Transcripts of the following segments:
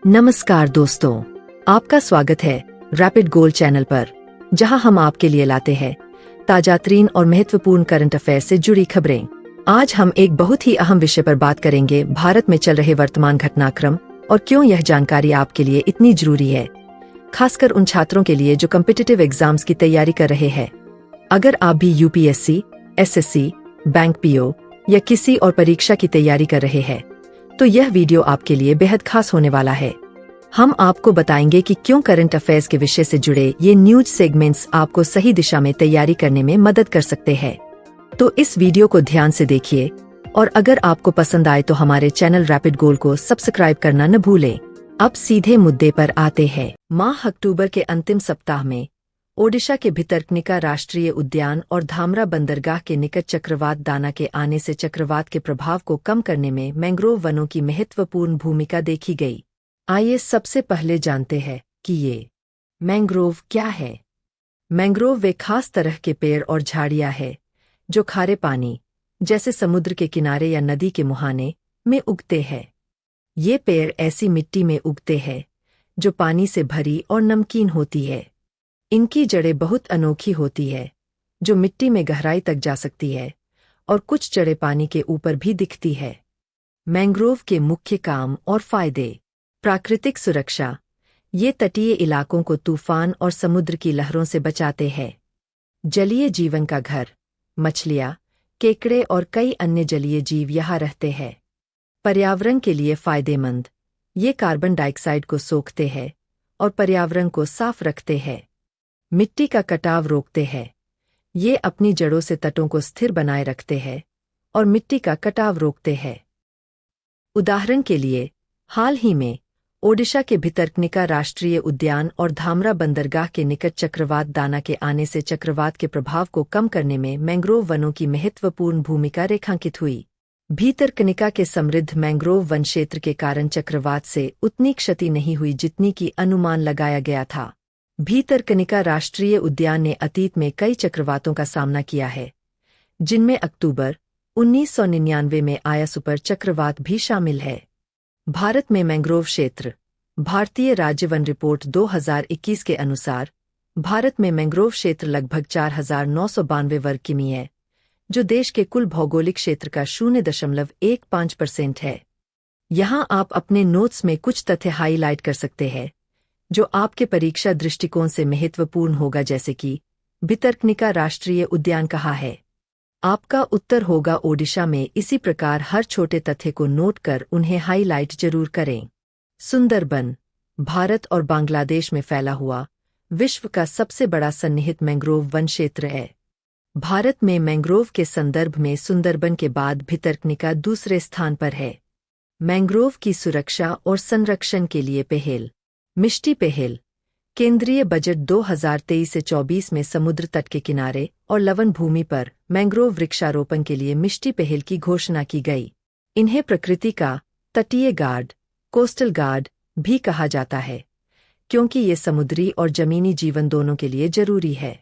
नमस्कार दोस्तों, आपका स्वागत है रैपिड गोल चैनल पर, जहां हम आपके लिए लाते हैं ताजातरीन और महत्वपूर्ण करंट अफेयर से जुड़ी खबरें। आज हम एक बहुत ही अहम विषय पर बात करेंगे, भारत में चल रहे वर्तमान घटनाक्रम और क्यों यह जानकारी आपके लिए इतनी जरूरी है, खासकर उन छात्रों के लिए जो कॉम्पिटिटिव एग्जाम्स की तैयारी कर रहे हैं। अगर आप भी यूपीएससी, एसएससी, बैंक पीओ या किसी और परीक्षा की तैयारी कर रहे हैं, तो यह वीडियो आपके लिए बेहद खास होने वाला है। हम आपको बताएंगे कि क्यों करंट अफेयर्स के विषय से जुड़े ये न्यूज सेगमेंट्स आपको सही दिशा में तैयारी करने में मदद कर सकते हैं। तो इस वीडियो को ध्यान से देखिए और अगर आपको पसंद आए तो हमारे चैनल रैपिड गोल को सब्सक्राइब करना न भूलें। अब सीधे मुद्दे पर आते हैं। माह अक्टूबर के अंतिम सप्ताह में ओडिशा के भितरकनिका राष्ट्रीय उद्यान और धामरा बंदरगाह के निकट चक्रवात दाना के आने से चक्रवात के प्रभाव को कम करने में मैंग्रोव वनों की महत्वपूर्ण भूमिका देखी गई। आइए सबसे पहले जानते हैं कि ये मैंग्रोव क्या है। मैंग्रोव वे खास तरह के पेड़ और झाड़ियां हैं जो खारे पानी, जैसे समुद्र के किनारे या नदी के मुहाने में उगते हैं। ये पेड़ ऐसी मिट्टी में उगते हैं जो पानी से भरी और नमकीन होती है। इनकी जड़ें बहुत अनोखी होती है, जो मिट्टी में गहराई तक जा सकती है और कुछ जड़ें पानी के ऊपर भी दिखती है। मैंग्रोव के मुख्य काम और फायदे। प्राकृतिक सुरक्षा। ये तटीय इलाकों को तूफान और समुद्र की लहरों से बचाते हैं। जलीय जीवन का घर। मछलियाँ, केकड़े और कई अन्य जलीय जीव यहाँ रहते हैं। पर्यावरण के लिए फायदेमंद। ये कार्बन डाइऑक्साइड को सोखते हैं और पर्यावरण को साफ रखते हैं। मिट्टी का कटाव रोकते हैं। ये अपनी जड़ों से तटों को स्थिर बनाए रखते हैं और मिट्टी का कटाव रोकते हैं। उदाहरण के लिए, हाल ही में ओडिशा के भितरकनिका राष्ट्रीय उद्यान और धामरा बंदरगाह के निकट चक्रवात दाना के आने से चक्रवात के प्रभाव को कम करने में मैंग्रोव वनों की महत्वपूर्ण भूमिका रेखांकित हुई। भितरकनिका के समृद्ध मैंग्रोव वन क्षेत्र के कारण चक्रवात से उतनी क्षति नहीं हुई जितनी की अनुमान लगाया गया था। भितरकनिका राष्ट्रीय उद्यान ने अतीत में कई चक्रवातों का सामना किया है, जिनमें अक्टूबर 1999 में आया सुपर चक्रवात भी शामिल है। भारत में मैंग्रोव क्षेत्र। भारतीय राज्य वन रिपोर्ट 2021 के अनुसार भारत में मैंग्रोव क्षेत्र लगभग 4,992 वर्ग किमी है, जो देश के कुल भौगोलिक क्षेत्र का 0.15% है। यहाँ आप अपने नोट्स में कुछ तथ्य हाईलाइट कर सकते हैं जो आपके परीक्षा दृष्टिकोण से महत्वपूर्ण होगा, जैसे कि भितरकनिका राष्ट्रीय उद्यान कहाँ है। आपका उत्तर होगा ओडिशा में। इसी प्रकार हर छोटे तथ्य को नोट कर उन्हें हाईलाइट जरूर करें। सुंदरबन। भारत और बांग्लादेश में फैला हुआ विश्व का सबसे बड़ा सन्निहित मैंग्रोव वन क्षेत्र है। भारत में मैंग्रोव के संदर्भ में सुंदरबन के बाद भितरकनिका दूसरे स्थान पर है। मैंग्रोव की सुरक्षा और संरक्षण के लिए पहल। मिष्टी पहल। केंद्रीय बजट 2023 से 24 में समुद्र तट के किनारे और लवण भूमि पर मैंग्रोव वृक्षारोपण के लिए मिष्टी पहल की घोषणा की गई। इन्हें प्रकृति का तटीय गार्ड, कोस्टल गार्ड भी कहा जाता है, क्योंकि ये समुद्री और जमीनी जीवन दोनों के लिए जरूरी है।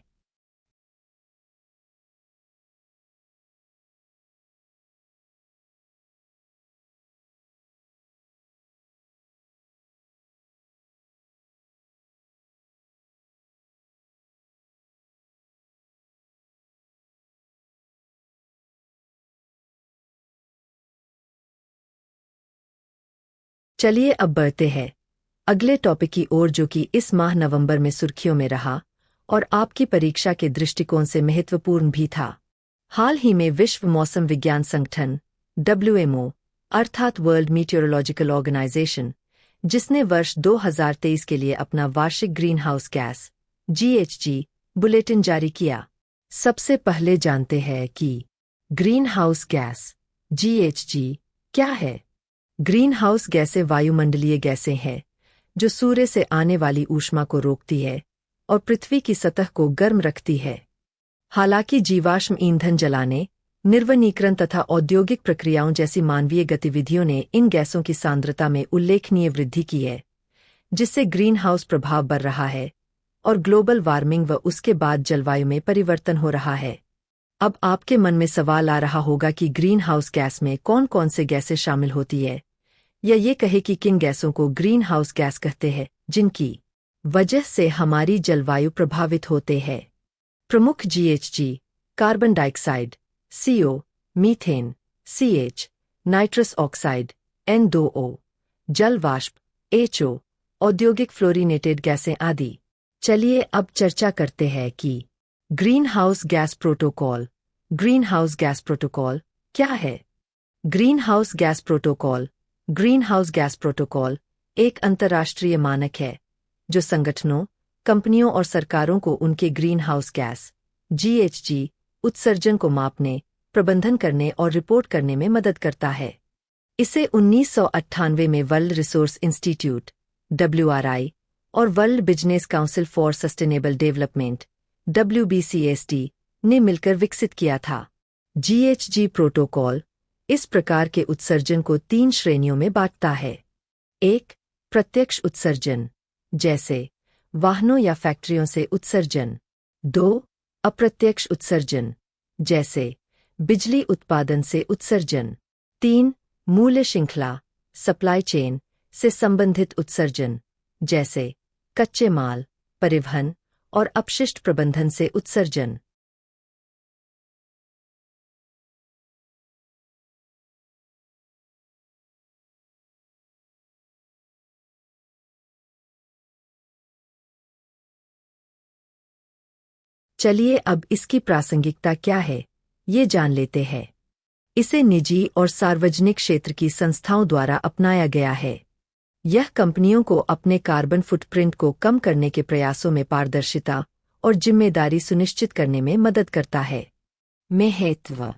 चलिए अब बढ़ते हैं अगले टॉपिक की ओर, जो कि इस माह नवंबर में सुर्खियों में रहा और आपकी परीक्षा के दृष्टिकोण से महत्वपूर्ण भी था। हाल ही में विश्व मौसम विज्ञान संगठन WMO अर्थात वर्ल्ड मीटियोरोलॉजिकल ऑर्गेनाइजेशन, जिसने वर्ष 2023 के लिए अपना वार्षिक green house gas GHG bulletin जारी किया। सबसे पहले जानते हैं कि ग्रीन हाउस गैस GHG क्या है। ग्रीन हाउस गैसें वायुमंडलीय गैसें हैं जो सूर्य से आने वाली ऊष्मा को रोकती है और पृथ्वी की सतह को गर्म रखती है। हालांकि जीवाश्म ईंधन जलाने, निर्वनीकरण तथा औद्योगिक प्रक्रियाओं जैसी मानवीय गतिविधियों ने इन गैसों की सांद्रता में उल्लेखनीय वृद्धि की है, जिससे ग्रीन हाउस प्रभाव बढ़ रहा है और ग्लोबल वार्मिंग व उसके बाद जलवायु में परिवर्तन हो रहा है। अब आपके मन में सवाल आ रहा होगा कि ग्रीन हाउस गैस में कौन कौन से गैसें शामिल होती है, या ये कहे कि किन गैसों को ग्रीन हाउस गैस कहते हैं जिनकी वजह से हमारी जलवायु प्रभावित होते हैं। प्रमुख GHG carbon dioxide, CO, methane, CH, nitrous oxide, N2O, जल वाष्प, HO, औद्योगिक फ्लोरिनेटेड गैसें आदि। चलिए अब चर्चा करते हैं कि green house gas protocol. Green house gas protocol क्या है? Green house gas protocol. Green house gas protocol एक अंतर्राष्ट्रीय मानक है जो संगठनों, कंपनियों और सरकारों को उनके ग्रीन हाउस गैस GHG उत्सर्जन को मापने, प्रबंधन करने और रिपोर्ट करने में मदद करता है। इसे 1998 में वर्ल्ड रिसोर्स इंस्टीट्यूट WRI और world business council for sustainable development WBCSD ने मिलकर विकसित किया था। GHG प्रोटोकॉल इस प्रकार के उत्सर्जन को 3 श्रेणियों में बांटता है। 1. प्रत्यक्ष उत्सर्जन, जैसे वाहनों या फैक्ट्रियों से उत्सर्जन। 2. अप्रत्यक्ष उत्सर्जन, जैसे बिजली उत्पादन से उत्सर्जन। 3. मूल्य श्रृंखला सप्लाई चेन से संबंधित उत्सर्जन, जैसे कच्चे माल, परिवहन और अपशिष्ट प्रबंधन से उत्सर्जन। चलिए अब इसकी प्रासंगिकता क्या है, ये जान लेते हैं। इसे निजी और सार्वजनिक क्षेत्र की संस्थाओं द्वारा अपनाया गया है। यह कंपनियों को अपने कार्बन फुटप्रिंट को कम करने के प्रयासों में पारदर्शिता और जिम्मेदारी सुनिश्चित करने में मदद करता है। महत्व: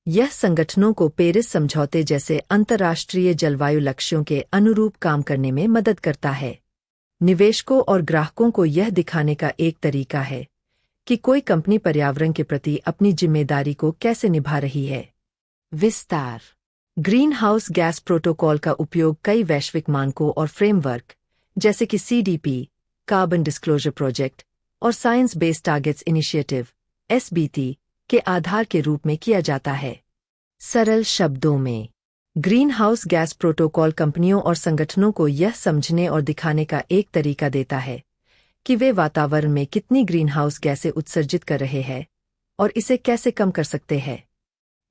यह संगठनों को पेरिस समझौते जैसे अंतर्राष्ट्रीय जलवायु लक्ष्यों के अनुरूप काम करने में मदद करता है। निवेशकों और ग्राहकों को यह दिखाने का एक तरीका है कि कोई कंपनी पर्यावरण के प्रति अपनी जिम्मेदारी को कैसे निभा रही है। विस्तार: ग्रीन हाउस गैस प्रोटोकॉल का उपयोग कई वैश्विक मानकों और फ्रेमवर्क जैसे कि CDP, कार्बन डिस्क्लोजर प्रोजेक्ट और science based targets initiative SBT के आधार के रूप में किया जाता है। सरल शब्दों में, ग्रीन हाउस गैस प्रोटोकॉल कंपनियों और संगठनों को यह समझने और दिखाने का एक तरीका देता है कि वे वातावरण में कितनी ग्रीन हाउस गैसें उत्सर्जित कर रहे हैं और इसे कैसे कम कर सकते हैं।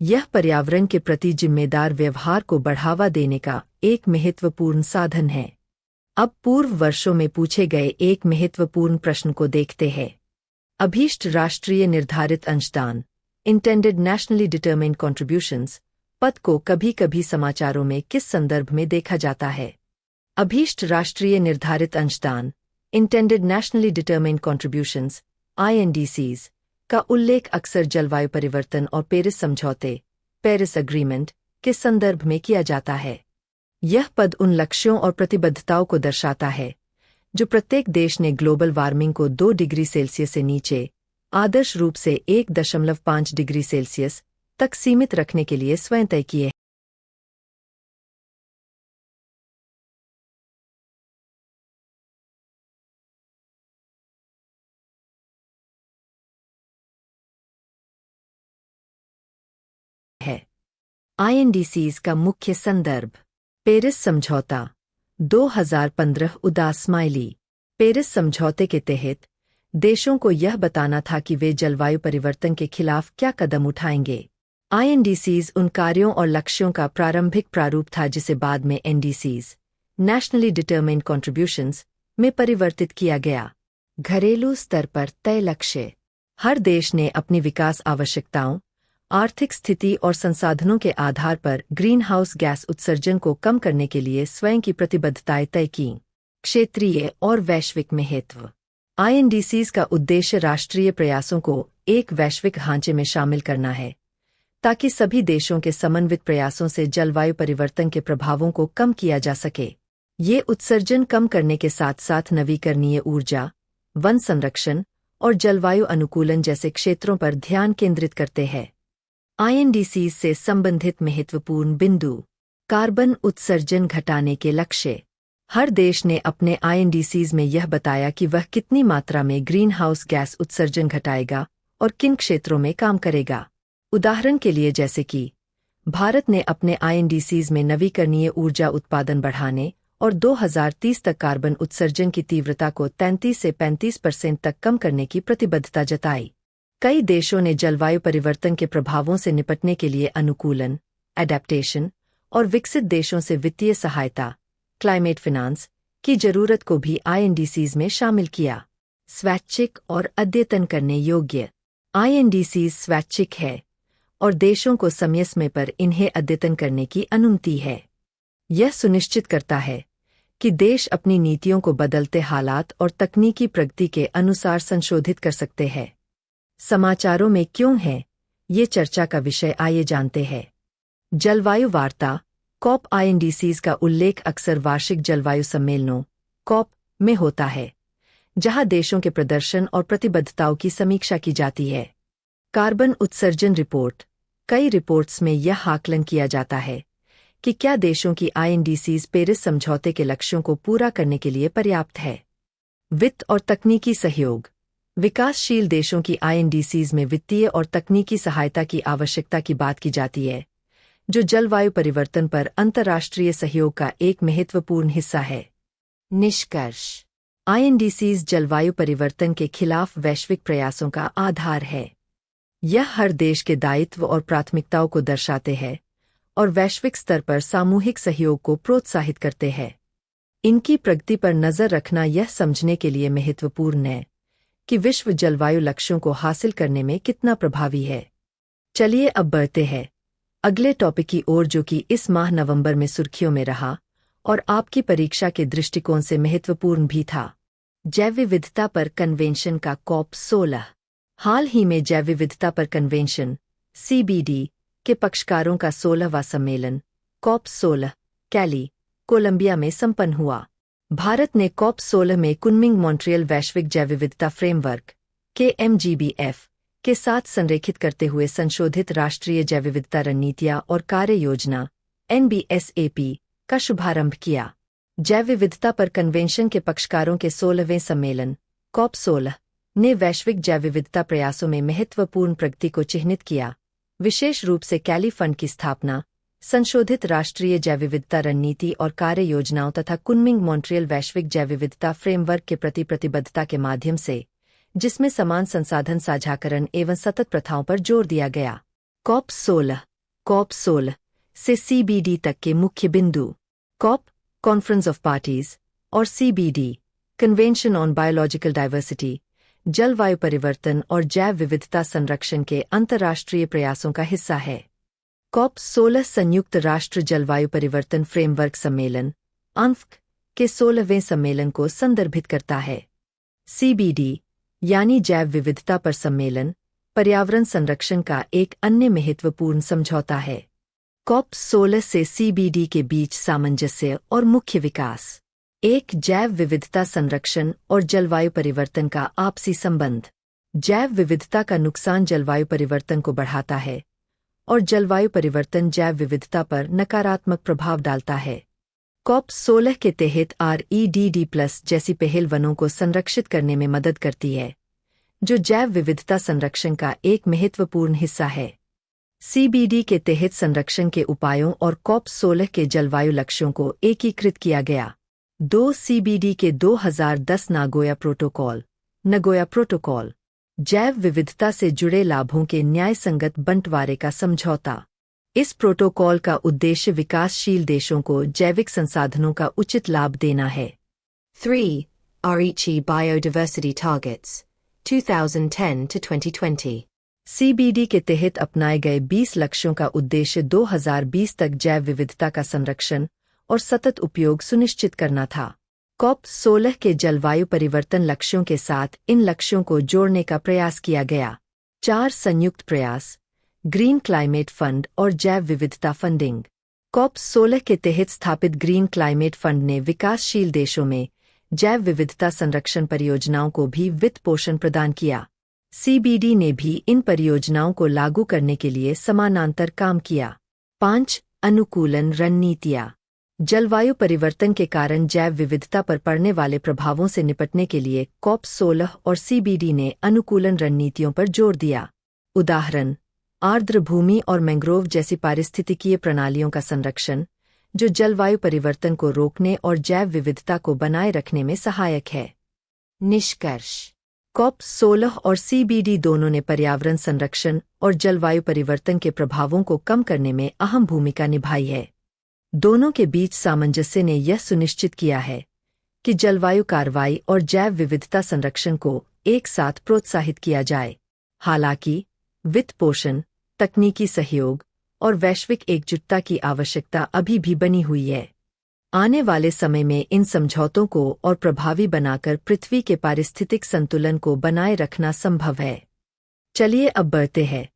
यह पर्यावरण के प्रति जिम्मेदार व्यवहार को बढ़ावा देने का एक महत्वपूर्ण साधन है। अब पूर्व वर्षों में पूछे गए एक महत्वपूर्ण प्रश्न को देखते हैं। अभीष्ट राष्ट्रीय निर्धारित अंशदान इंटेंडेड नेशनली डिटरमाइंड कॉन्ट्रीब्यूशंस पद को कभी-कभी समाचारों में किस संदर्भ में देखा जाता है? अभीष्ट राष्ट्रीय निर्धारित अंशदान intended nationally determined contributions INDCs का उल्लेख अक्सर जलवायु परिवर्तन और पेरिस समझौते पेरिस एग्रीमेंट के संदर्भ में किया जाता है। यह पद उन लक्ष्यों और प्रतिबद्धताओं को दर्शाता है जो प्रत्येक देश ने ग्लोबल वार्मिंग को 2 डिग्री सेल्सियस से नीचे, आदर्श रूप से 1.5 डिग्री सेल्सियस तक सीमित रखने के लिए स्वयं तय किए है। INDCs का मुख्य संदर्भ: पेरिस समझौता 2015 उदास स्माइली। पेरिस समझौते के तहत देशों को यह बताना था कि वे जलवायु परिवर्तन के खिलाफ क्या कदम उठाएंगे। INDCs उन कार्यों और लक्ष्यों का प्रारंभिक प्रारूप था जिसे बाद में NDCs नेशनली डिटरमाइंड कॉन्ट्रीब्यूशंस में परिवर्तित किया गया। घरेलू स्तर पर तय लक्ष्य: हर देश ने अपनी विकास आवश्यकताओं, आर्थिक स्थिति और संसाधनों के आधार पर ग्रीन हाउस गैस उत्सर्जन को कम करने के लिए स्वयं की प्रतिबद्धताएं तय कीं। क्षेत्रीय और वैश्विक महत्व: INDCs का उद्देश्य राष्ट्रीय प्रयासों को एक वैश्विक ढांचे में शामिल करना है ताकि सभी देशों के समन्वित प्रयासों से जलवायु परिवर्तन के प्रभावों को कम किया जा सके। ये उत्सर्जन कम करने के साथ साथ नवीकरणीय ऊर्जा, वन संरक्षण और जलवायु अनुकूलन जैसे क्षेत्रों पर ध्यान केंद्रित करते हैं। INDCs से संबंधित महत्वपूर्ण बिंदु: कार्बन उत्सर्जन घटाने के लक्ष्य: हर देश ने अपने INDCs में यह बताया कि वह कितनी मात्रा में ग्रीन हाउस गैस उत्सर्जन घटाएगा और किन क्षेत्रों में काम करेगा। उदाहरण के लिए जैसे कि भारत ने अपने आईएनडीसीज में नवीकरणीय ऊर्जा उत्पादन बढ़ाने और 2030 तक कार्बन उत्सर्जन की तीव्रता को 33 से 35% तक कम करने की प्रतिबद्धता जताई। कई देशों ने जलवायु परिवर्तन के प्रभावों से निपटने के लिए अनुकूलन, एडेप्टेशन और विकसित देशों से वित्तीय सहायता, क्लाइमेट फिनांस की जरूरत को भी आईएनडीसीज में शामिल किया। स्वैच्छिक और अद्यतन करने योग्य। आईएनडीसीज स्वैच्छिक है और देशों को समय समय पर इन्हें अद्यतन करने की अनुमति है। यह सुनिश्चित करता है कि देश अपनी नीतियों को बदलते हालात और तकनीकी प्रगति के अनुसार संशोधित कर सकते हैं। समाचारों में क्यों है, ये चर्चा का विषय आइए जानते हैं। जलवायु वार्ता कॉप। आईएनडीसीज का उल्लेख अक्सर वार्षिक जलवायु सम्मेलनों कॉप में होता है, जहां देशों के प्रदर्शन और प्रतिबद्धताओं की समीक्षा की जाती है। कार्बन उत्सर्जन रिपोर्ट। कई रिपोर्ट्स में यह आकलन किया जाता है कि क्या देशों की आईएनडीसीज पेरिस समझौते के लक्ष्यों को पूरा करने के लिए पर्याप्त है। वित्त और तकनीकी सहयोग। विकासशील देशों की आईएनडीसीज में वित्तीय और तकनीकी सहायता की आवश्यकता की बात की जाती है, जो जलवायु परिवर्तन पर अंतर्राष्ट्रीय सहयोग का एक महत्वपूर्ण हिस्सा है। निष्कर्ष। आईएनडीसीज जलवायु परिवर्तन के खिलाफ वैश्विक प्रयासों का आधार है। यह हर देश के दायित्व और प्राथमिकताओं को दर्शाते हैं और वैश्विक स्तर पर सामूहिक सहयोग को प्रोत्साहित करते हैं। इनकी प्रगति पर नजर रखना यह समझने के लिए महत्वपूर्ण है कि विश्व जलवायु लक्ष्यों को हासिल करने में कितना प्रभावी है। चलिए अब बढ़ते हैं अगले टॉपिक की ओर, जो कि इस माह नवंबर में सुर्खियों में रहा और आपकी परीक्षा के दृष्टिकोण से महत्वपूर्ण भी था। जैव विविधता पर कन्वेंशन का कॉप 16। हाल ही में जैव विविधता पर कन्वेंशन (CBD) के पक्षकारों का 16वां सम्मेलन कॉप 16 कैली, कोलंबिया में संपन्न हुआ। भारत ने कॉप 16 में कुनमिंग मॉन्ट्रियल वैश्विक जैव विविधता फ्रेमवर्क (KMGBF) के साथ संरेखित करते हुए संशोधित राष्ट्रीय जैव विविधता रणनीतियां और कार्य योजना (NBSAP) का शुभारंभ किया। जैव विविधता पर कन्वेंशन के पक्षकारों के 16वें सम्मेलन कॉप 16 ने वैश्विक जैव विविधता प्रयासों में महत्वपूर्ण प्रगति को चिह्नित किया, विशेष रूप से कैली फंड की स्थापना, संशोधित राष्ट्रीय जैव विविधता रणनीति और कार्य योजनाओं तथा कुनमिंग मॉन्ट्रियल वैश्विक जैव विविधता फ्रेमवर्क के प्रति प्रतिबद्धता के माध्यम से, जिसमें समान संसाधन साझाकरण एवं सतत प्रथाओं पर जोर दिया गया। कॉप 16 से CBD तक के मुख्य बिंदु। कॉप कॉन्फ्रेंस ऑफ पार्टीज और CBD convention on biological diversity जलवायु परिवर्तन और जैव विविधता संरक्षण के अंतर्राष्ट्रीय प्रयासों का हिस्सा है। कॉप 16 संयुक्त राष्ट्र जलवायु परिवर्तन फ्रेमवर्क सम्मेलन (UNFC) के 16वें सम्मेलन को संदर्भित करता है। CBD यानी जैव विविधता पर सम्मेलन पर्यावरण संरक्षण का एक अन्य महत्वपूर्ण समझौता है। कॉप 16 से CBD के बीच सामंजस्य और मुख्य विकास। एक, जैव विविधता संरक्षण और जलवायु परिवर्तन का आपसी संबंध। जैव विविधता का नुकसान जलवायु परिवर्तन को बढ़ाता है और जलवायु परिवर्तन जैव विविधता पर नकारात्मक प्रभाव डालता है। कॉप 16 के तहत REDD+ जैसी पहल वनों को संरक्षित करने में मदद करती है, जो जैव विविधता संरक्षण का एक महत्वपूर्ण हिस्सा है। CBD के तहत संरक्षण के उपायों और कॉप 16 के जलवायु लक्ष्यों को एकीकृत किया गया। 2 CBD के 2010 नागोया प्रोटोकॉल जैव विविधता से जुड़े लाभों के न्यायसंगत बंटवारे का समझौता। इस प्रोटोकॉल का उद्देश्य विकासशील देशों को जैविक संसाधनों का उचित लाभ देना है। 3. Aichi Biodiversity Targets 2010 to 2020। CBD के तहत अपनाए गए 20 लक्ष्यों का उद्देश्य 2020 तक जैव विविधता का संरक्षण और सतत उपयोग सुनिश्चित करना था। कॉप 16 के जलवायु परिवर्तन लक्ष्यों के साथ इन लक्ष्यों को जोड़ने का प्रयास किया गया। 4 संयुक्त प्रयास, ग्रीन क्लाइमेट फंड और जैव विविधता फंडिंग। कॉप 16 के तहत स्थापित ग्रीन क्लाइमेट फंड ने विकासशील देशों में जैव विविधता संरक्षण परियोजनाओं को भी वित्त पोषण प्रदान किया। CBD ने भी इन परियोजनाओं को लागू करने के लिए समानांतर काम किया। 5. अनुकूलन रणनीतियां। जलवायु परिवर्तन के कारण जैव विविधता पर पड़ने वाले प्रभावों से निपटने के लिए कॉप 16 और CBD ने अनुकूलन रणनीतियों पर जोर दिया। उदाहरण: आर्द्र भूमि और मैंग्रोव जैसी पारिस्थितिकीय प्रणालियों का संरक्षण, जो जलवायु परिवर्तन को रोकने और जैव विविधता को बनाए रखने में सहायक है। निष्कर्ष: COP16 और CBD दोनों ने पर्यावरण संरक्षण और जलवायु परिवर्तन के प्रभावों को कम करने में अहम भूमिका निभाई है। दोनों के बीच सामंजस्य ने यह सुनिश्चित किया है कि जलवायु कार्रवाई और जैव विविधता संरक्षण को एक साथ प्रोत्साहित किया जाए। हालांकि वित्त पोषण, तकनीकी सहयोग और वैश्विक एकजुटता की आवश्यकता अभी भी बनी हुई है। आने वाले समय में इन समझौतों को और प्रभावी बनाकर पृथ्वी के पारिस्थितिक संतुलन को बनाए रखना संभव है। चलिए अब बढ़ते हैं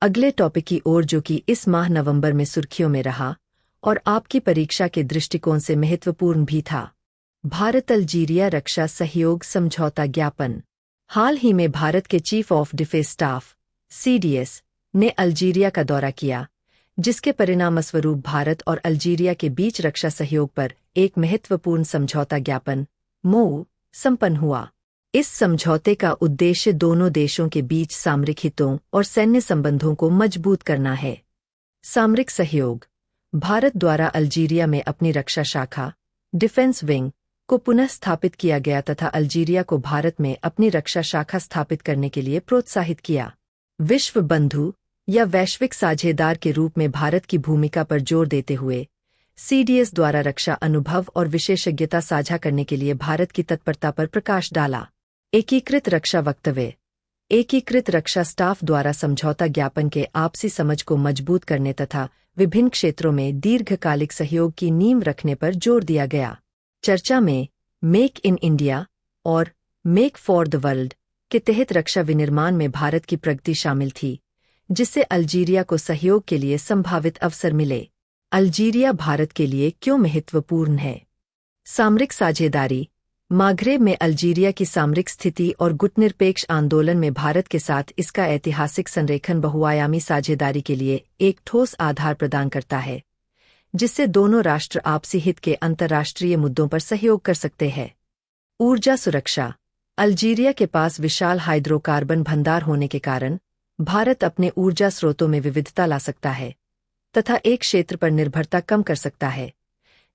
अगले टॉपिक की ओर, जो कि इस माह नवंबर में सुर्खियों में रहा और आपकी परीक्षा के दृष्टिकोण से महत्वपूर्ण भी था। भारत अल्जीरिया रक्षा सहयोग समझौता ज्ञापन। हाल ही में भारत के chief of defence staff CDS ने अल्जीरिया का दौरा किया, जिसके परिणामस्वरूप भारत और अल्जीरिया के बीच रक्षा सहयोग पर एक महत्वपूर्ण समझौता ज्ञापन MOU संपन्न हुआ। इस समझौते का उद्देश्य दोनों देशों के बीच सामरिक हितों और सैन्य संबंधों को मजबूत करना है। सामरिक सहयोग: भारत द्वारा अल्जीरिया में अपनी रक्षा शाखा डिफेंस विंग को पुनः स्थापित किया गया तथा अल्जीरिया को भारत में अपनी रक्षा शाखा स्थापित करने के लिए प्रोत्साहित किया। विश्व बंधु या वैश्विक साझेदार के रूप में भारत की भूमिका पर जोर देते हुए CDS द्वारा रक्षा अनुभव और विशेषज्ञता साझा करने के लिए भारत की तत्परता पर प्रकाश डाला। एकीकृत रक्षा वक्तव्य: एकीकृत रक्षा स्टाफ द्वारा समझौता ज्ञापन के आपसी समझ को मजबूत करने तथा विभिन्न क्षेत्रों में दीर्घकालिक सहयोग की नींव रखने पर जोर दिया गया। चर्चा में मेक इन इंडिया और मेक फॉर द वर्ल्ड के तहत रक्षा विनिर्माण में भारत की प्रगति शामिल थी, जिससे अल्जीरिया को सहयोग के लिए संभावित अवसर मिले। अल्जीरिया भारत के लिए क्यों महत्वपूर्ण है? सामरिक साझेदारी: माघरेब में अल्जीरिया की सामरिक स्थिति और गुटनिरपेक्ष आंदोलन में भारत के साथ इसका ऐतिहासिक संरेखन बहुआयामी साझेदारी के लिए एक ठोस आधार प्रदान करता है, जिससे दोनों राष्ट्र आपसी हित के अंतर्राष्ट्रीय मुद्दों पर सहयोग कर सकते हैं। ऊर्जा सुरक्षा: अल्जीरिया के पास विशाल हाइड्रोकार्बन भंडार होने के कारण भारत अपने ऊर्जा स्रोतों में विविधता ला सकता है तथा एक क्षेत्र पर निर्भरता कम कर सकता है,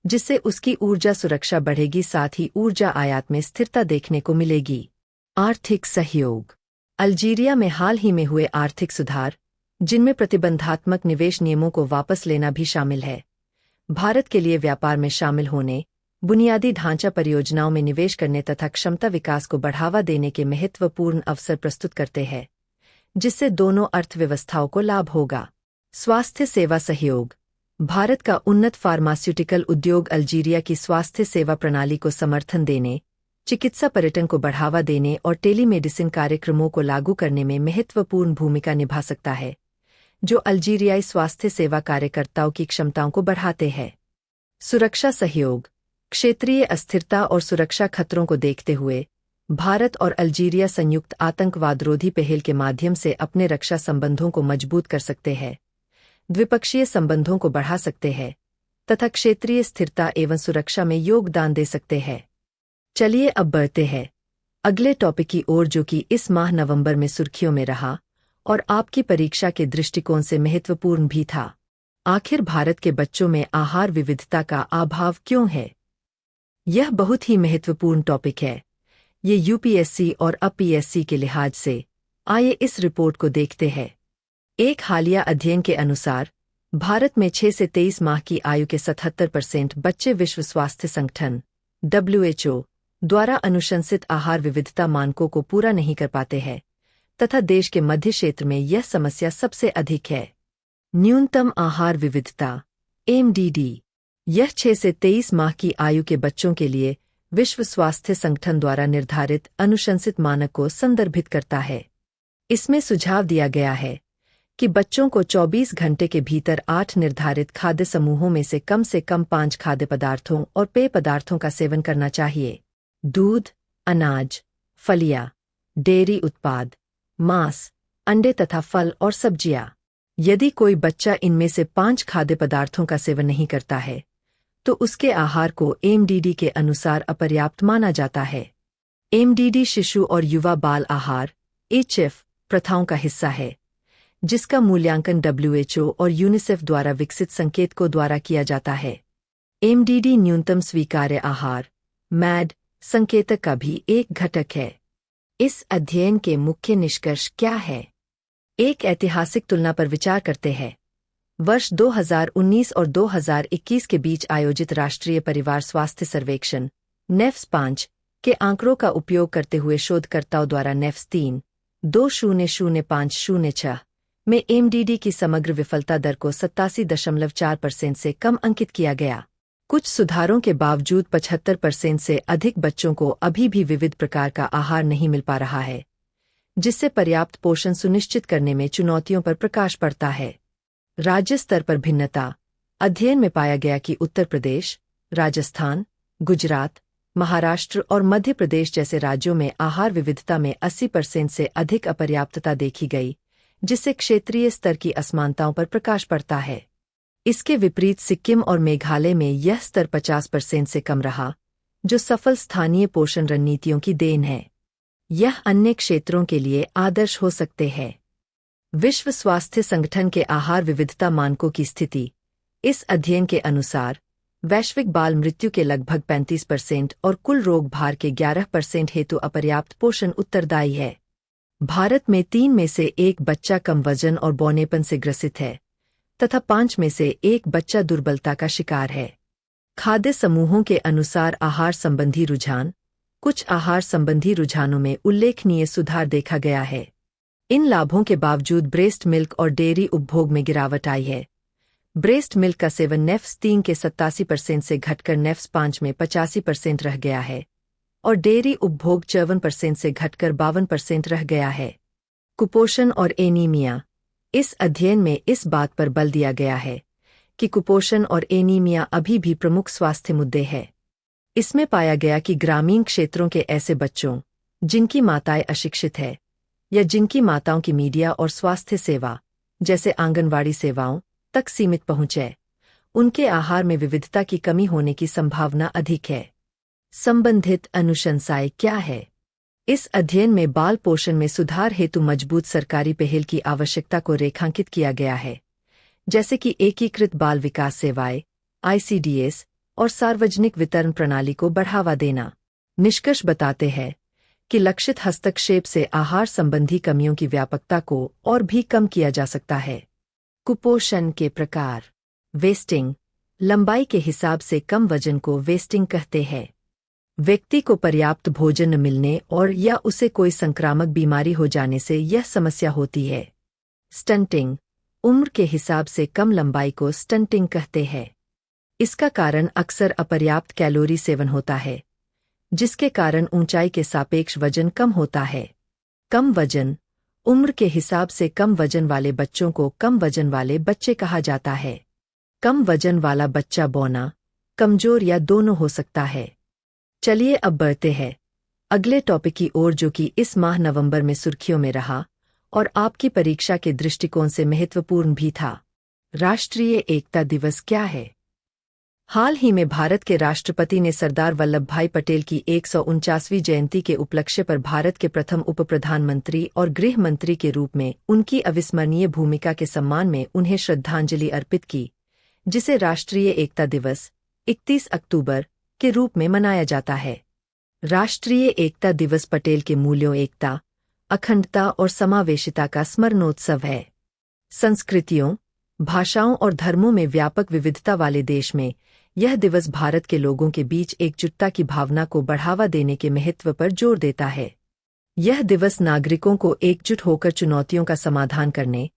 जिससे उसकी ऊर्जा सुरक्षा बढ़ेगी, साथ ही ऊर्जा आयात में स्थिरता देखने को मिलेगी। आर्थिक सहयोग: अल्जीरिया में हाल ही में हुए आर्थिक सुधार, जिनमें प्रतिबंधात्मक निवेश नियमों को वापस लेना भी शामिल है, भारत के लिए व्यापार में शामिल होने, बुनियादी ढांचा परियोजनाओं में निवेश करने तथा क्षमता विकास को बढ़ावा देने के महत्वपूर्ण अवसर प्रस्तुत करते हैं, जिससे दोनों अर्थव्यवस्थाओं को लाभ होगा। स्वास्थ्य सेवा सहयोग: भारत का उन्नत फार्मास्यूटिकल उद्योग अल्जीरिया की स्वास्थ्य सेवा प्रणाली को समर्थन देने, चिकित्सा पर्यटन को बढ़ावा देने और टेलीमेडिसिन कार्यक्रमों को लागू करने में महत्वपूर्ण भूमिका निभा सकता है, जो अल्जीरियाई स्वास्थ्य सेवा कार्यकर्ताओं की क्षमताओं को बढ़ाते हैं। सुरक्षा सहयोग: क्षेत्रीय अस्थिरता और सुरक्षा खतरों को देखते हुए भारत और अल्जीरिया संयुक्त आतंकवादरोधी पहल के माध्यम से अपने रक्षा संबंधों को मजबूत कर सकते हैं, द्विपक्षीय संबंधों को बढ़ा सकते हैं तथा क्षेत्रीय स्थिरता एवं सुरक्षा में योगदान दे सकते हैं। चलिए अब बढ़ते हैं अगले टॉपिक की ओर, जो कि इस माह नवंबर में सुर्खियों में रहा और आपकी परीक्षा के दृष्टिकोण से महत्वपूर्ण भी था। आखिर भारत के बच्चों में आहार विविधता का अभाव क्यों है? यह बहुत ही महत्वपूर्ण टॉपिक है। ये UPSC और PSC के लिहाज से। आइए इस रिपोर्ट को देखते हैं। एक हालिया अध्ययन के अनुसार भारत में 6 से 23 माह की आयु के 77% बच्चे विश्व स्वास्थ्य संगठन WHO द्वारा अनुशंसित आहार विविधता मानकों को पूरा नहीं कर पाते हैं तथा देश के मध्य क्षेत्र में यह समस्या सबसे अधिक है। न्यूनतम आहार विविधता MDD यह 6 से 23 माह की आयु के बच्चों के लिए विश्व स्वास्थ्य संगठन द्वारा निर्धारित अनुशंसित मानक को संदर्भित करता है। इसमें सुझाव दिया गया है कि बच्चों को 24 घंटे के भीतर 8 निर्धारित खाद्य समूहों में से कम 5 खाद्य पदार्थों और पेय पदार्थों का सेवन करना चाहिए। दूध, अनाज, फलियां, डेयरी उत्पाद, मांस, अंडे तथा फल और सब्जियां। यदि कोई बच्चा इनमें से 5 खाद्य पदार्थों का सेवन नहीं करता है, तो उसके आहार को MDD के अनुसार अपर्याप्त माना जाता है। MDD शिशु और युवा बाल आहार HF प्रथाओं का हिस्सा है, जिसका मूल्यांकन WHO और यूनिसेफ द्वारा विकसित संकेतकों द्वारा किया जाता है। MDD न्यूनतम स्वीकार्य आहार मैड संकेतक का भी एक घटक है। इस अध्ययन के मुख्य निष्कर्ष क्या है? एक ऐतिहासिक तुलना पर विचार करते हैं। वर्ष 2019 और 2021 के बीच आयोजित राष्ट्रीय परिवार स्वास्थ्य सर्वेक्षण NEFS-5 के आंकड़ों का उपयोग करते हुए शोधकर्ताओं द्वारा NEFS-3 200506 में MDD की समग्र विफलता दर को 87.4% से कम अंकित किया गया। कुछ सुधारों के बावजूद 75% से अधिक बच्चों को अभी भी विविध प्रकार का आहार नहीं मिल पा रहा है, जिससे पर्याप्त पोषण सुनिश्चित करने में चुनौतियों पर प्रकाश पड़ता है। राज्य स्तर पर भिन्नता। अध्ययन में पाया गया कि उत्तर प्रदेश, राजस्थान, गुजरात, महाराष्ट्र और मध्य प्रदेश जैसे राज्यों में आहार विविधता में 80% से अधिक अपर्याप्तता देखी गई, जिससे क्षेत्रीय स्तर की असमानताओं पर प्रकाश पड़ता है। इसके विपरीत सिक्किम और मेघालय में यह स्तर 50% से कम रहा, जो सफल स्थानीय पोषण रणनीतियों की देन है। यह अन्य क्षेत्रों के लिए आदर्श हो सकते हैं। विश्व स्वास्थ्य संगठन के आहार विविधता मानकों की स्थिति। इस अध्ययन के अनुसार वैश्विक बाल मृत्यु के लगभग 35% और कुल रोग भार के 11% हेतु अपर्याप्त पोषण उत्तरदायी है। भारत में 3 में से 1 बच्चा कम वजन और बौनेपन से ग्रसित है तथा 5 में से 1 बच्चा दुर्बलता का शिकार है। खाद्य समूहों के अनुसार आहार संबंधी रुझान। कुछ आहार संबंधी रुझानों में उल्लेखनीय सुधार देखा गया है। इन लाभों के बावजूद ब्रेस्ट मिल्क और डेयरी उपभोग में गिरावट आई है। ब्रेस्ट मिल्क का सेवन NEFS-3 के 87% से घटकर NEFS-5 में 85% रह गया है और डेयरी उपभोग 54% से घटकर 52% रह गया है। कुपोषण और एनीमिया। इस अध्ययन में इस बात पर बल दिया गया है कि कुपोषण और एनीमिया अभी भी प्रमुख स्वास्थ्य मुद्दे हैं। इसमें पाया गया कि ग्रामीण क्षेत्रों के ऐसे बच्चों जिनकी माताएं अशिक्षित हैं या जिनकी माताओं की मीडिया और स्वास्थ्य सेवा जैसे आंगनवाड़ी सेवाओं तक सीमित पहुंच है, उनके आहार में विविधता की कमी होने की संभावना अधिक है। संबंधित अनुशंसाएं क्या है? इस अध्ययन में बाल पोषण में सुधार हेतु मजबूत सरकारी पहल की आवश्यकता को रेखांकित किया गया है, जैसे कि एकीकृत बाल विकास सेवाएं ICDS और सार्वजनिक वितरण प्रणाली को बढ़ावा देना। निष्कर्ष बताते हैं कि लक्षित हस्तक्षेप से आहार संबंधी कमियों की व्यापकता को और भी कम किया जा सकता है। कुपोषण के प्रकार। वेस्टिंग। लंबाई के हिसाब से कम वजन को वेस्टिंग कहते हैं। व्यक्ति को पर्याप्त भोजन न मिलने और या उसे कोई संक्रामक बीमारी हो जाने से यह समस्या होती है। स्टंटिंग। उम्र के हिसाब से कम लंबाई को स्टंटिंग कहते हैं। इसका कारण अक्सर अपर्याप्त कैलोरी सेवन होता है, जिसके कारण ऊंचाई के सापेक्ष वजन कम होता है। कम वजन। उम्र के हिसाब से कम वजन वाले बच्चों को कम वजन वाले बच्चे कहा जाता है। कम वजन वाला बच्चा बौना, कमजोर या दोनों हो सकता है। चलिए अब बढ़ते हैं अगले टॉपिक की ओर, जो कि इस माह नवंबर में सुर्खियों में रहा और आपकी परीक्षा के दृष्टिकोण से महत्वपूर्ण भी था। राष्ट्रीय एकता दिवस क्या है? हाल ही में भारत के राष्ट्रपति ने सरदार वल्लभ भाई पटेल की 149वीं जयंती के उपलक्ष्य पर भारत के प्रथम उप प्रधानमंत्री और गृह मंत्री के रूप में उनकी अविस्मरणीय भूमिका के सम्मान में उन्हें श्रद्धांजलि अर्पित की, जिसे राष्ट्रीय एकता दिवस 31 अक्टूबर के रूप में मनाया जाता है। राष्ट्रीय एकता दिवस पटेल के मूल्यों एकता, अखंडता और समावेशिता का स्मरणोत्सव है। संस्कृतियों, भाषाओं और धर्मों में व्यापक विविधता वाले देश में यह दिवस भारत के लोगों के बीच एकजुटता की भावना को बढ़ावा देने के महत्व पर जोर देता है। यह दिवस नागरिकों को एकजुट होकर चुनौतियों का समाधान करने,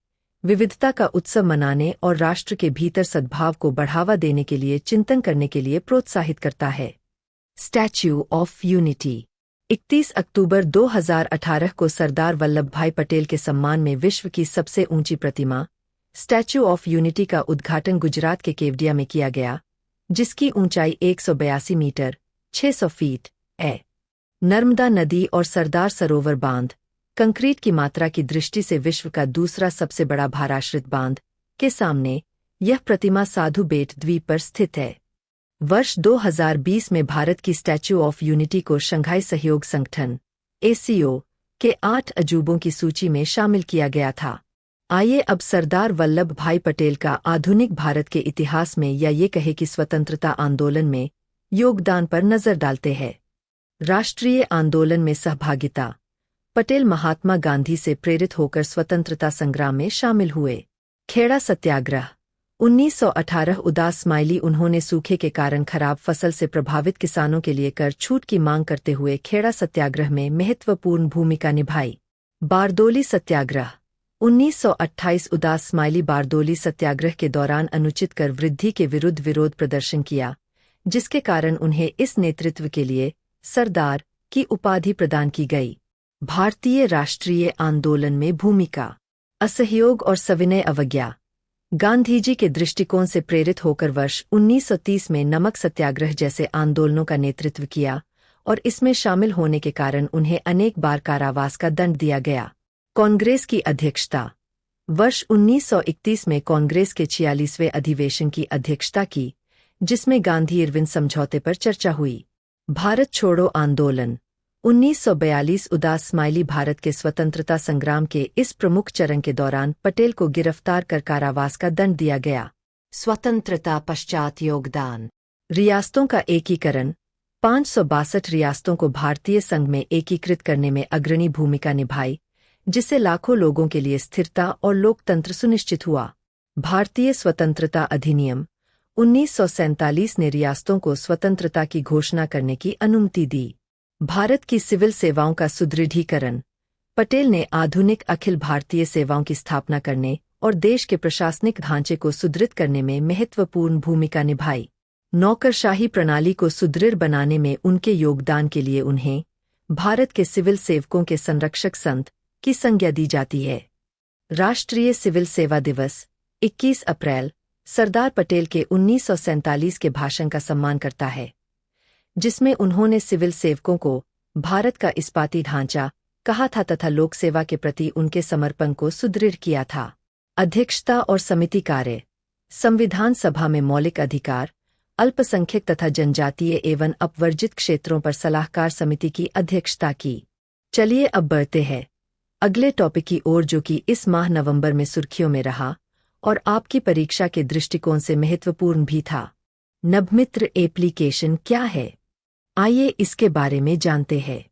विविधता का उत्सव मनाने और राष्ट्र के भीतर सद्भाव को बढ़ावा देने के लिए चिंतन करने के लिए प्रोत्साहित करता है। Statue of unity. 31 अक्टूबर 2018 को सरदार वल्लभ भाई पटेल के सम्मान में विश्व की सबसे ऊंची प्रतिमा स्टैच्यू ऑफ यूनिटी का उद्घाटन गुजरात के केवडिया में किया गया, जिसकी ऊंचाई 182 मीटर 600 फीट है। नर्मदा नदी और सरदार सरोवर बांध, कंक्रीट की मात्रा की दृष्टि से विश्व का दूसरा सबसे बड़ा भाराश्रित बांध, के सामने यह प्रतिमा साधु बेट द्वीप पर स्थित है। वर्ष 2020 में भारत की स्टैच्यू ऑफ यूनिटी को शंघाई सहयोग संगठन ACO के 8 अजूबों की सूची में शामिल किया गया था। आइए अब सरदार वल्लभ भाई पटेल का आधुनिक भारत के इतिहास में या ये कहे कि स्वतंत्रता आंदोलन में योगदान पर नजर डालते हैं। राष्ट्रीय आंदोलन में सहभागिता। पटेल महात्मा गांधी से प्रेरित होकर स्वतंत्रता संग्राम में शामिल हुए। खेड़ा सत्याग्रह 1918 उदास स्माइली। उन्होंने सूखे के कारण खराब फसल से प्रभावित किसानों के लिए कर छूट की मांग करते हुए खेड़ा सत्याग्रह में महत्वपूर्ण भूमिका निभाई। बारदोली सत्याग्रह 1928 उदास स्माइली बारदोली सत्याग्रह के दौरान अनुचित कर वृद्धि के विरुद्ध विरोध प्रदर्शन किया, जिसके कारण उन्हें इस नेतृत्व के लिए सरदार की उपाधि प्रदान की गई। भारतीय राष्ट्रीय आंदोलन में भूमिका। असहयोग और सविनय अवज्ञा। गांधीजी के दृष्टिकोण से प्रेरित होकर वर्ष 1930 में नमक सत्याग्रह जैसे आंदोलनों का नेतृत्व किया और इसमें शामिल होने के कारण उन्हें अनेक बार कारावास का दंड दिया गया। कांग्रेस की अध्यक्षता। वर्ष 1931 में कांग्रेस के 46वें अधिवेशन की अध्यक्षता की, जिसमें गांधी-इरविन समझौते पर चर्चा हुई। भारत छोड़ो आंदोलन 1942 उदास स्माइली। भारत के स्वतंत्रता संग्राम के इस प्रमुख चरण के दौरान पटेल को गिरफ्तार कर कारावास का दंड दिया गया। स्वतंत्रता पश्चात योगदान। रियासतों का एकीकरण। 562 रियासतों को भारतीय संघ में एकीकृत करने में अग्रणी भूमिका निभाई, जिससे लाखों लोगों के लिए स्थिरता और लोकतंत्र सुनिश्चित हुआ। भारतीय स्वतंत्रता अधिनियम 1947 ने रियासतों को स्वतंत्रता की घोषणा करने की अनुमति दी। भारत की सिविल सेवाओं का सुदृढ़ीकरण। पटेल ने आधुनिक अखिल भारतीय सेवाओं की स्थापना करने और देश के प्रशासनिक ढांचे को सुदृढ़ करने में महत्वपूर्ण भूमिका निभाई। नौकरशाही प्रणाली को सुदृढ़ बनाने में उनके योगदान के लिए उन्हें भारत के सिविल सेवकों के संरक्षक संत की संज्ञा दी जाती है। राष्ट्रीय सिविल सेवा दिवस 21 अप्रैल सरदार पटेल के 1947 के भाषण का सम्मान करता है, जिसमें उन्होंने सिविल सेवकों को भारत का इस्पाती ढांचा कहा था तथा लोक सेवा के प्रति उनके समर्पण को सुदृढ़ किया था। अध्यक्षता और समिति कार्य। संविधान सभा में मौलिक अधिकार, अल्पसंख्यक तथा जनजातीय एवं अपवर्जित क्षेत्रों पर सलाहकार समिति की अध्यक्षता की। चलिए अब बढ़ते हैं अगले टॉपिक की ओर, जो कि इस माह नवंबर में सुर्खियों में रहा और आपकी परीक्षा के दृष्टिकोण से महत्वपूर्ण भी था। नभमित्र एप्लीकेशन क्या है, आइए इसके बारे में जानते हैं।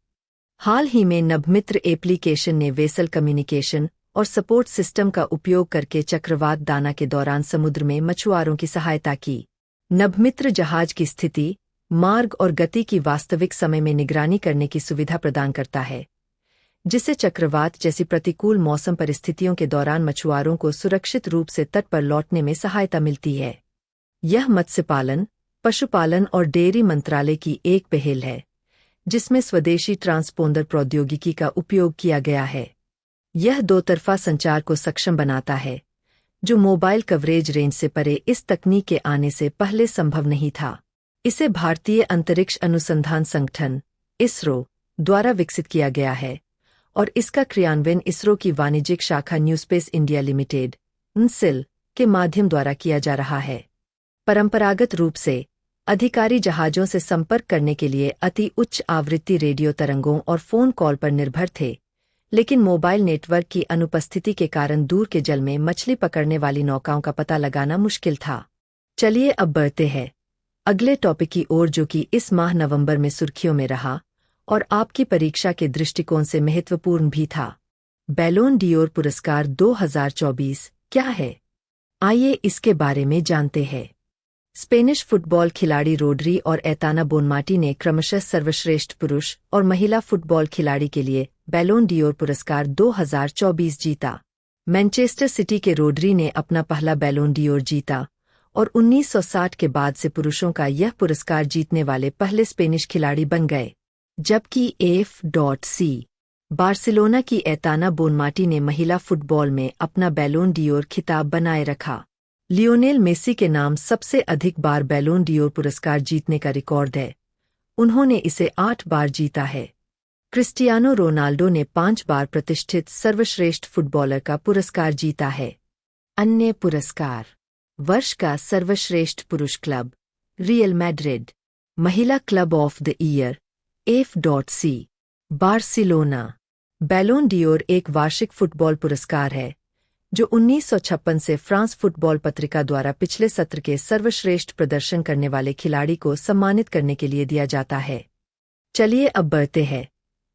हाल ही में नभमित्र एप्लीकेशन ने वेसल कम्युनिकेशन और सपोर्ट सिस्टम का उपयोग करके चक्रवात दाना के दौरान समुद्र में मछुआरों की सहायता की। नभमित्र जहाज की स्थिति, मार्ग और गति की वास्तविक समय में निगरानी करने की सुविधा प्रदान करता है, जिससे चक्रवात जैसी प्रतिकूल मौसम परिस्थितियों के दौरान मछुआरों को सुरक्षित रूप से तट पर लौटने में सहायता मिलती है। यह मत्स्य पालन, पशुपालन और डेयरी मंत्रालय की एक पहल है, जिसमें स्वदेशी ट्रांसपोंडर प्रौद्योगिकी का उपयोग किया गया है। यह दोतरफा संचार को सक्षम बनाता है, जो मोबाइल कवरेज रेंज से परे इस तकनीक के आने से पहले संभव नहीं था। इसे भारतीय अंतरिक्ष अनुसंधान संगठन इसरो द्वारा विकसित किया गया है और इसका क्रियान्वयन इसरो की वाणिज्यिक शाखा new space India limited NSIL के माध्यम द्वारा किया जा रहा है। परंपरागत रूप से अधिकारी जहाजों से संपर्क करने के लिए अति उच्च आवृत्ति रेडियो तरंगों और फोन कॉल पर निर्भर थे, लेकिन मोबाइल नेटवर्क की अनुपस्थिति के कारण दूर के जल में मछली पकड़ने वाली नौकाओं का पता लगाना मुश्किल था। चलिए अब बढ़ते हैं अगले टॉपिक की ओर, जो कि इस माह नवंबर में सुर्खियों में रहा और आपकी परीक्षा के दृष्टिकोण से महत्वपूर्ण भी था। बैलोन डियोर पुरस्कार 2024 क्या है, आइए इसके बारे में जानते हैं। स्पेनिश फुटबॉल खिलाड़ी रोड्री और एताना बोनमाटी ने क्रमशः सर्वश्रेष्ठ पुरुष और महिला फुटबॉल खिलाड़ी के लिए बैलोन डियोर पुरस्कार 2024 जीता। मैनचेस्टर सिटी के रोड्री ने अपना पहला बैलोन डियोर जीता और 1960 के बाद से पुरुषों का यह पुरस्कार जीतने वाले पहले स्पेनिश खिलाड़ी बन गए, जबकि F.C. बार्सिलोना की एताना बोनमाटी ने महिला फुटबॉल में अपना बैलोन डियोर खिताब बनाए रखा। लियोनेल मेसी के नाम सबसे अधिक बार बैलोन डियोर पुरस्कार जीतने का रिकॉर्ड है, उन्होंने इसे 8 बार जीता है। क्रिस्टियानो रोनाल्डो ने 5 बार प्रतिष्ठित सर्वश्रेष्ठ फुटबॉलर का पुरस्कार जीता है। अन्य पुरस्कार। वर्ष का सर्वश्रेष्ठ पुरुष क्लब रियल मैड्रिड। महिला club of the year F.C. Barcelona. Ballon Dior एक वार्षिक फुटबॉल पुरस्कार है, जो 1956 से फ्रांस फुटबॉल पत्रिका द्वारा पिछले सत्र के सर्वश्रेष्ठ प्रदर्शन करने वाले खिलाड़ी को सम्मानित करने के लिए दिया जाता है। चलिए अब बढ़ते हैं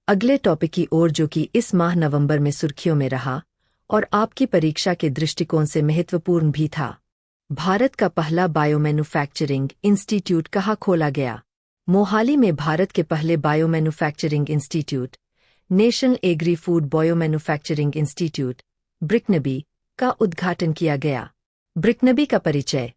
अगले टॉपिक की ओर, जो कि इस माह नवंबर में सुर्खियों में रहा और आपकी परीक्षा के दृष्टिकोण से महत्वपूर्ण भी था। भारत का पहला बायोमैन्युफैक्चरिंग इंस्टीट्यूट कहाँ खोला गया? मोहाली में भारत के पहले biomanufacturing institute, national agri food biomanufacturing institute BRIC NABI का उद्घाटन किया गया। ब्रिकनबी का परिचय।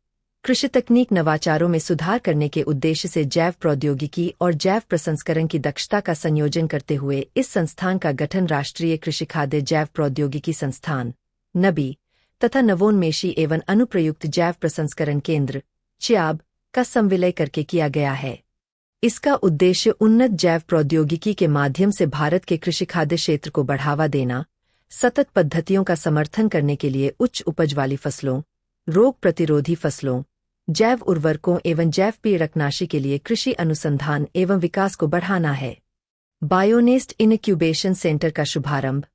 कृषि तकनीक नवाचारों में सुधार करने के उद्देश्य से जैव प्रौद्योगिकी और जैव प्रसंस्करण की दक्षता का संयोजन करते हुए इस संस्थान का गठन राष्ट्रीय कृषि खाद्य जैव प्रौद्योगिकी संस्थान नबी तथा नवोन्मेषी एवं अनुप्रयुक्त जैव प्रसंस्करण केंद्र च्याब का संविलय करके किया गया है। इसका उद्देश्य उन्नत जैव प्रौद्योगिकी के माध्यम से भारत के कृषि खाद्य क्षेत्र को बढ़ावा देना, सतत पद्धतियों का समर्थन करने के लिए उच्च उपज वाली फसलों, रोग प्रतिरोधी फसलों, जैव उर्वरकों एवं जैव पीड़कनाशी के लिए कृषि अनुसंधान एवं विकास को बढ़ाना है। बायोनेस्ट इनक्यूबेशन सेंटर का शुभारंभ।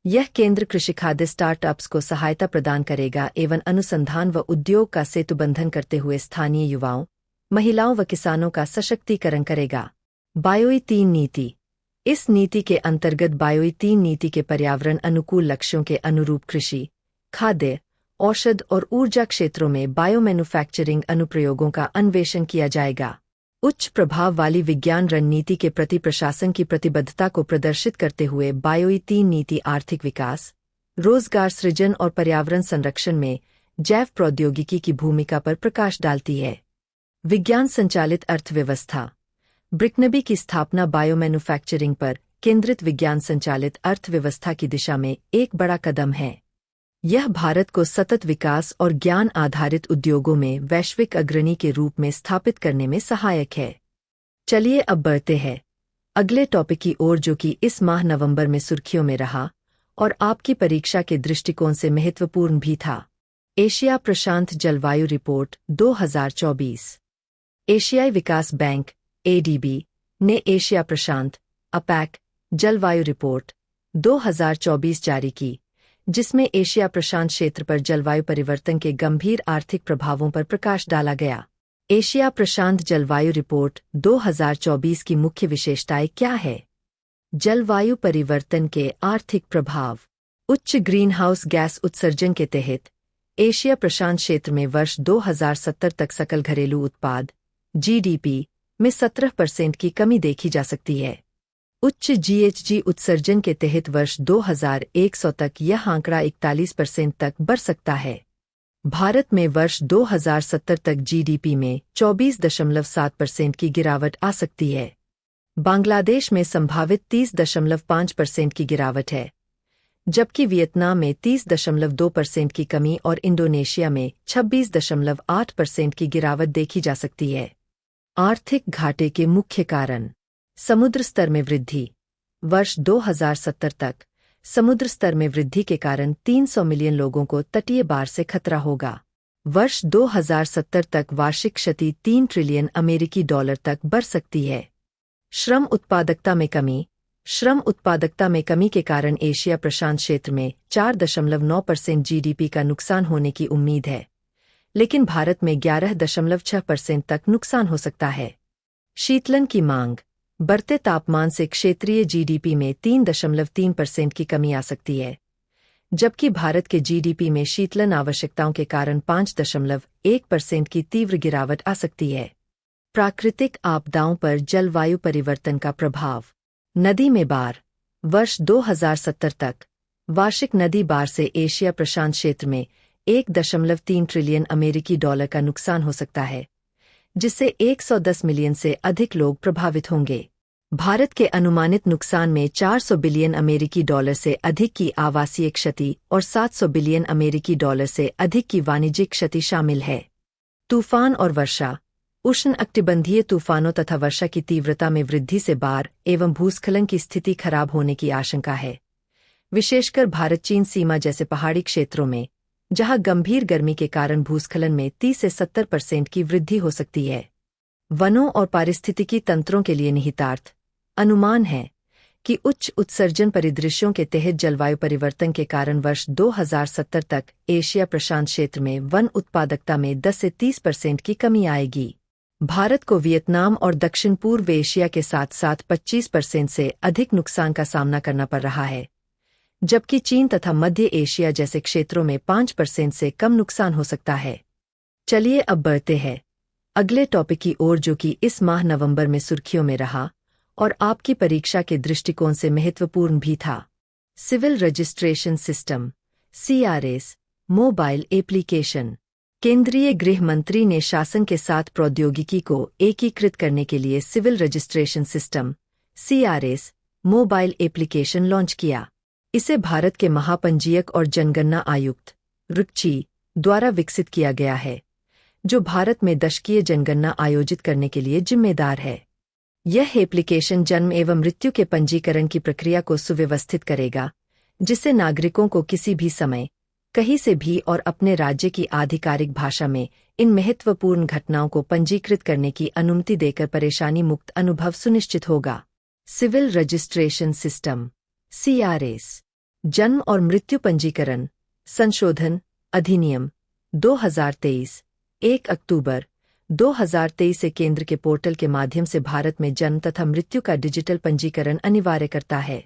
यह केंद्र कृषि खाद्य स्टार्टअप्स को सहायता प्रदान करेगा एवं अनुसंधान व उद्योग का सेतुबंधन करते हुए स्थानीय युवाओं, महिलाओं व किसानों का सशक्तिकरण करेगा। बायो-ई-3 नीति। इस नीति के अंतर्गत बायो-ई-3 नीति के पर्यावरण अनुकूल लक्ष्यों के अनुरूप कृषि, खाद्य, औषध और ऊर्जा क्षेत्रों में बायोमैन्युफैक्चरिंग अनुप्रयोगों का अन्वेषण किया जाएगा। उच्च प्रभाव वाली विज्ञान रणनीति के प्रति प्रशासन की प्रतिबद्धता को प्रदर्शित करते हुए बायो-ई-3 नीति आर्थिक विकास, रोजगार सृजन और पर्यावरण संरक्षण में जैव प्रौद्योगिकी की भूमिका पर प्रकाश डालती है। विज्ञान संचालित अर्थव्यवस्था। ब्रिकनबी की स्थापना बायोमैन्युफैक्चरिंग पर केंद्रित विज्ञान संचालित अर्थव्यवस्था की दिशा में एक बड़ा कदम है। यह भारत को सतत विकास और ज्ञान आधारित उद्योगों में वैश्विक अग्रणी के रूप में स्थापित करने में सहायक है। चलिए अब बढ़ते हैं अगले टॉपिक की ओर, जो कि इस माह नवंबर में सुर्खियों में रहा और आपकी परीक्षा के दृष्टिकोण से महत्वपूर्ण भी था। एशिया प्रशांत जलवायु रिपोर्ट 2024। एशियाई विकास बैंक ADB ने एशिया प्रशांत APEC जलवायु रिपोर्ट 2024 जारी की, जिसमें एशिया प्रशांत क्षेत्र पर जलवायु परिवर्तन के गंभीर आर्थिक प्रभावों पर प्रकाश डाला गया। एशिया प्रशांत जलवायु रिपोर्ट 2024 की मुख्य विशेषताएं क्या है? जलवायु परिवर्तन के आर्थिक प्रभाव। उच्च ग्रीनहाउस गैस उत्सर्जन के तहत एशिया प्रशांत क्षेत्र में वर्ष 2070 तक सकल घरेलू उत्पाद GDP में 17% की कमी देखी जा सकती है। उच्च GHG उत्सर्जन के तहत वर्ष 2100 तक यह आंकड़ा 41% तक बढ़ सकता है। भारत में वर्ष 2070 तक GDP में 24.7% की गिरावट आ सकती है। बांग्लादेश में संभावित 30.5% की गिरावट है, जबकि वियतनाम में 30.2% की कमी और इंडोनेशिया में 26.8% की गिरावट देखी जा सकती है। आर्थिक घाटे के मुख्य कारण। समुद्र स्तर में वृद्धि। वर्ष 2070 तक समुद्र स्तर में वृद्धि के कारण 300 मिलियन लोगों को तटीय बाढ़ से खतरा होगा। वर्ष 2070 तक वार्षिक क्षति $3 ट्रिलियन तक बढ़ सकती है। श्रम उत्पादकता में कमी। श्रम उत्पादकता में कमी के कारण एशिया प्रशांत क्षेत्र में 4.9% GDP का नुकसान होने की उम्मीद है, लेकिन भारत में 11.6% तक नुकसान हो सकता है। शीतलन की मांग। बढ़ते तापमान से क्षेत्रीय GDP में 3.3% की कमी आ सकती है, जबकि भारत के GDP में शीतलन आवश्यकताओं के कारण 5.1% की तीव्र गिरावट आ सकती है। प्राकृतिक आपदाओं पर जलवायु परिवर्तन का प्रभाव। नदी में बाढ़। वर्ष 2070 तक वार्षिक नदी बाढ़ से एशिया प्रशांत क्षेत्र में $1.3 ट्रिलियन का नुकसान हो सकता है, जिससे 110 मिलियन से अधिक लोग प्रभावित होंगे। भारत के अनुमानित नुकसान में $400 बिलियन से अधिक की आवासीय क्षति और $700 बिलियन से अधिक की वाणिज्यिक क्षति शामिल है। तूफान और वर्षा। उष्णकटिबंधीय तूफानों तथा वर्षा की तीव्रता में वृद्धि से बाढ़ एवं भूस्खलन की स्थिति खराब होने की आशंका है, विशेषकर भारत चीन सीमा जैसे पहाड़ी क्षेत्रों में, जहां गंभीर गर्मी के कारण भूस्खलन में 30 से 70% की वृद्धि हो सकती है। वनों और पारिस्थितिकी तंत्रों के लिए निहितार्थ। अनुमान है कि उच्च उत्सर्जन परिदृश्यों के तहत जलवायु परिवर्तन के कारण वर्ष 2070 तक एशिया प्रशांत क्षेत्र में वन उत्पादकता में 10 से 30% की कमी आएगी। भारत को वियतनाम और दक्षिण पूर्व एशिया के साथ साथ 25% से अधिक नुकसान का सामना करना पड़ रहा है, जबकि चीन तथा मध्य एशिया जैसे क्षेत्रों में 5% से कम नुकसान हो सकता है। चलिए अब बढ़ते हैं अगले टॉपिक की ओर, जो कि इस माह नवंबर में सुर्खियों में रहा और आपकी परीक्षा के दृष्टिकोण से महत्वपूर्ण भी था। Civil registration system (CRS) mobile application. केंद्रीय गृह मंत्री ने शासन के साथ प्रौद्योगिकी को एकीकृत करने के लिए civil registration system (CRS) mobile application launch किया। इसे भारत के महापंजीयक और जनगणना आयुक्त (रुकची) द्वारा विकसित किया गया है, जो भारत में दशकीय जनगणना आयोजित करने के लिए जिम्मेदार है। यह एप्लीकेशन जन्म एवं मृत्यु के पंजीकरण की प्रक्रिया को सुव्यवस्थित करेगा, जिससे नागरिकों को किसी भी समय, कहीं से भी और अपने राज्य की आधिकारिक भाषा में इन महत्वपूर्ण घटनाओं को पंजीकृत करने की अनुमति देकर परेशानी मुक्त अनुभव सुनिश्चित होगा। सिविल रजिस्ट्रेशन सिस्टम (CRS) जन्म और मृत्यु पंजीकरण संशोधन अधिनियम 2023 1 अक्टूबर 2023 से केंद्र के पोर्टल के माध्यम से भारत में जन्म तथा मृत्यु का डिजिटल पंजीकरण अनिवार्य करता है।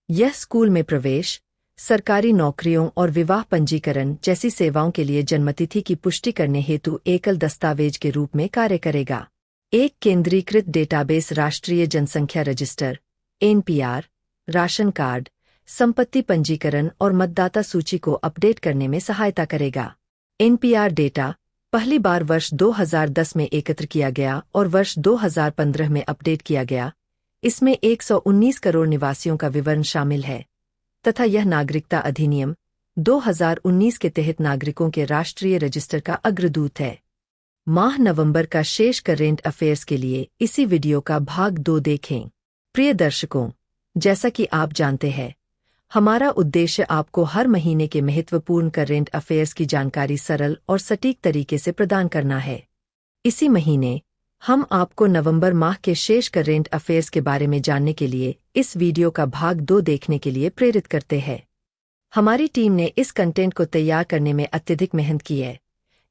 यह स्कूल में प्रवेश, सरकारी नौकरियों और विवाह पंजीकरण जैसी सेवाओं के लिए जन्मतिथि की पुष्टि करने हेतु एकल दस्तावेज के रूप में कार्य करेगा। एक केंद्रीकृत डेटाबेस राष्ट्रीय जनसंख्या रजिस्टर (NPR), राशन कार्ड, संपत्ति पंजीकरण और मतदाता सूची को अपडेट करने में सहायता करेगा। NPR डेटा पहली बार वर्ष 2010 में एकत्र किया गया और वर्ष 2015 में अपडेट किया गया। इसमें 119 करोड़ निवासियों का विवरण शामिल है तथा यह नागरिकता अधिनियम 2019 के तहत नागरिकों के राष्ट्रीय रजिस्टर का अग्रदूत है। माह नवंबर का शेष करेंट अफेयर्स के लिए इसी वीडियो का भाग 2 देखें। प्रिय दर्शकों, जैसा कि आप जानते हैं, हमारा उद्देश्य आपको हर महीने के महत्वपूर्ण करेंट अफेयर्स की जानकारी सरल और सटीक तरीके से प्रदान करना है। इसी महीने हम आपको नवंबर माह के शेष करेंट अफेयर्स के बारे में जानने के लिए इस वीडियो का भाग 2 देखने के लिए प्रेरित करते हैं। हमारी टीम ने इस कंटेंट को तैयार करने में अत्यधिक मेहनत की है,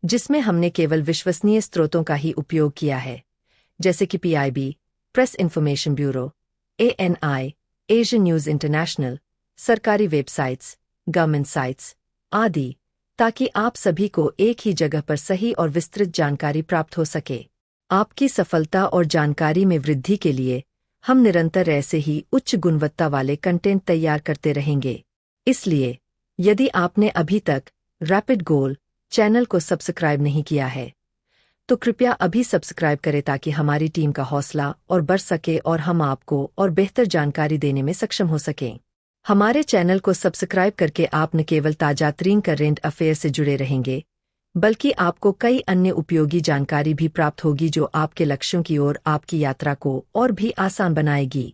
जिसमें हमने केवल विश्वसनीय स्रोतों का ही उपयोग किया है, जैसे कि PIB, press information bureau, ANI, Asian news international, सरकारी वेबसाइट्स, गवर्नमेंट साइट्स आदि, ताकि आप सभी को एक ही जगह पर सही और विस्तृत जानकारी प्राप्त हो सके। आपकी सफलता और जानकारी में वृद्धि के लिए हम निरंतर ऐसे ही उच्च गुणवत्ता वाले कंटेंट तैयार करते रहेंगे। इसलिए यदि आपने अभी तक रैपिड गोल चैनल को सब्सक्राइब नहीं किया है, तो कृपया अभी सब्सक्राइब करें ताकि हमारी टीम का हौसला और बढ़ सके और हम आपको और बेहतर जानकारी देने में सक्षम हो सकें। हमारे चैनल को सब्सक्राइब करके आप न केवल ताजातरीन करेंट अफेयर से जुड़े रहेंगे, बल्कि आपको कई अन्य उपयोगी जानकारी भी प्राप्त होगी जो आपके लक्ष्यों की ओर आपकी यात्रा को और भी आसान बनाएगी।